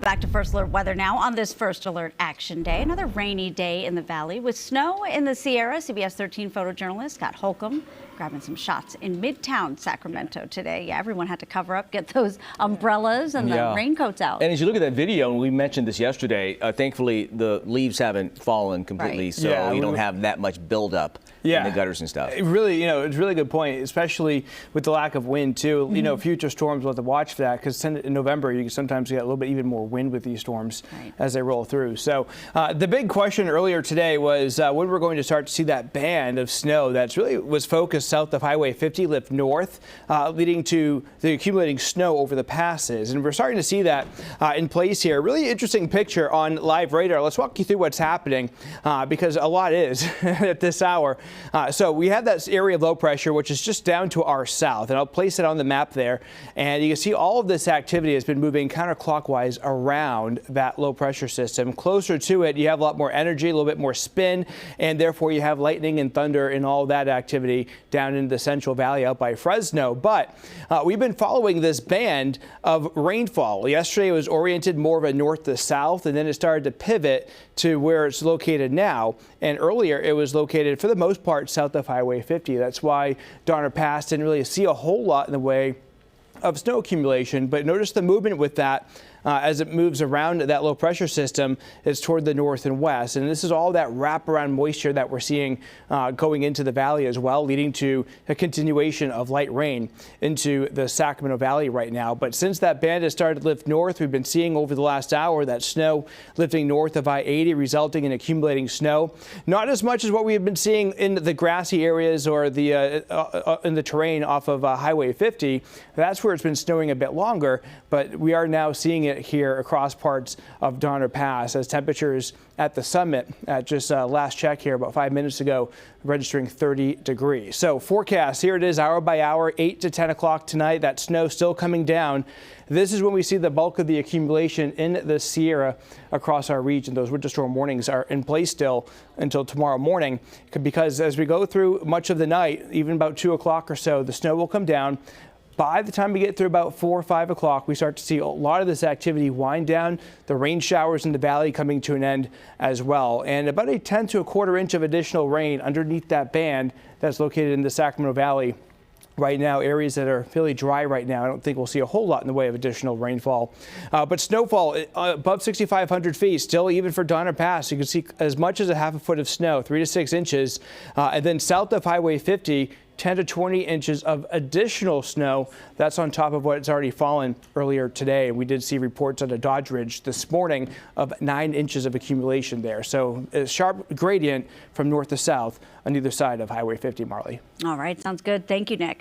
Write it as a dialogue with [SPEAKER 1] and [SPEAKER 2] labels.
[SPEAKER 1] Back to First Alert weather now on this First Alert Action Day. Another rainy day in the valley with snow in the Sierra. CBS 13 photojournalist Scott Holcomb grabbing some shots in Midtown Sacramento today. Yeah, everyone had to cover up, get those umbrellas and the raincoats out.
[SPEAKER 2] And as you look at that video, and we mentioned this yesterday, thankfully the leaves haven't fallen completely, so you don't have that much buildup in the gutters and stuff.
[SPEAKER 3] It really, it's a really good point, especially with the lack of wind too. Future storms we'll have to watch for that because in November you can sometimes get a little bit even more wind with these storms as they roll through. So the big question earlier today was when we're going to start to see that band of snow that's really was focused south of Highway 50 lift north, leading to the accumulating snow over the passes. And we're starting to see that in place here. Really interesting picture on live radar. Let's walk you through what's happening because a lot is at this hour. So we have that area of low pressure, which is just down to our south, and I'll place it on the map there. And you can see all of this activity has been moving counterclockwise around that low pressure system. Closer to it, you have a lot more energy, a little bit more spin, and therefore you have lightning and thunder and all that activity down in the Central Valley out by Fresno. But we've been following this band of rainfall. Yesterday it was oriented more of a north to south, and then it started to pivot to where it's located now. And earlier it was located for the most part south of Highway 50. That's why Donner Pass didn't really see a whole lot in the way of snow accumulation, but notice the movement with that as it moves around that low pressure system is toward the north and west. And this is all that wraparound moisture that we're seeing going into the valley as well, leading to a continuation of light rain into the Sacramento Valley right now. But since that band has started to lift north, we've been seeing over the last hour that snow lifting north of I-80, resulting in accumulating snow. Not as much as what we have been seeing in the grassy areas or the in the terrain off of Highway 50. That's where it's been snowing a bit longer, but we are now seeing it here across parts of Donner Pass as temperatures at the summit at just last check here about 5 minutes ago registering 30 degrees. So forecast, here it is hour by hour, 8 to 10 o'clock tonight. That snow still coming down. This is when we see the bulk of the accumulation in the Sierra across our region. Those winter storm warnings are in place still until tomorrow morning because as we go through much of the night, even about 2 o'clock or so, the snow will come down. By the time we get through about 4 or 5 o'clock, we start to see a lot of this activity wind down, the rain showers in the valley coming to an end as well. And about a 1/10 to 1/4 inch of additional rain underneath that band that's located in the Sacramento Valley. Right now, areas that are fairly dry right now, I don't think we'll see a whole lot in the way of additional rainfall. But snowfall above 6,500 feet, still even for Donner Pass. You can see as much as a half a foot of snow, 3 to 6 inches. And then south of Highway 50, 10 to 20 inches of additional snow. That's on top of what's already fallen earlier today. We did see reports out of Dodge Ridge this morning of 9 inches of accumulation there. So a sharp gradient from north to south on either side of Highway 50, Marley.
[SPEAKER 1] All right, sounds good. Thank you, Nick.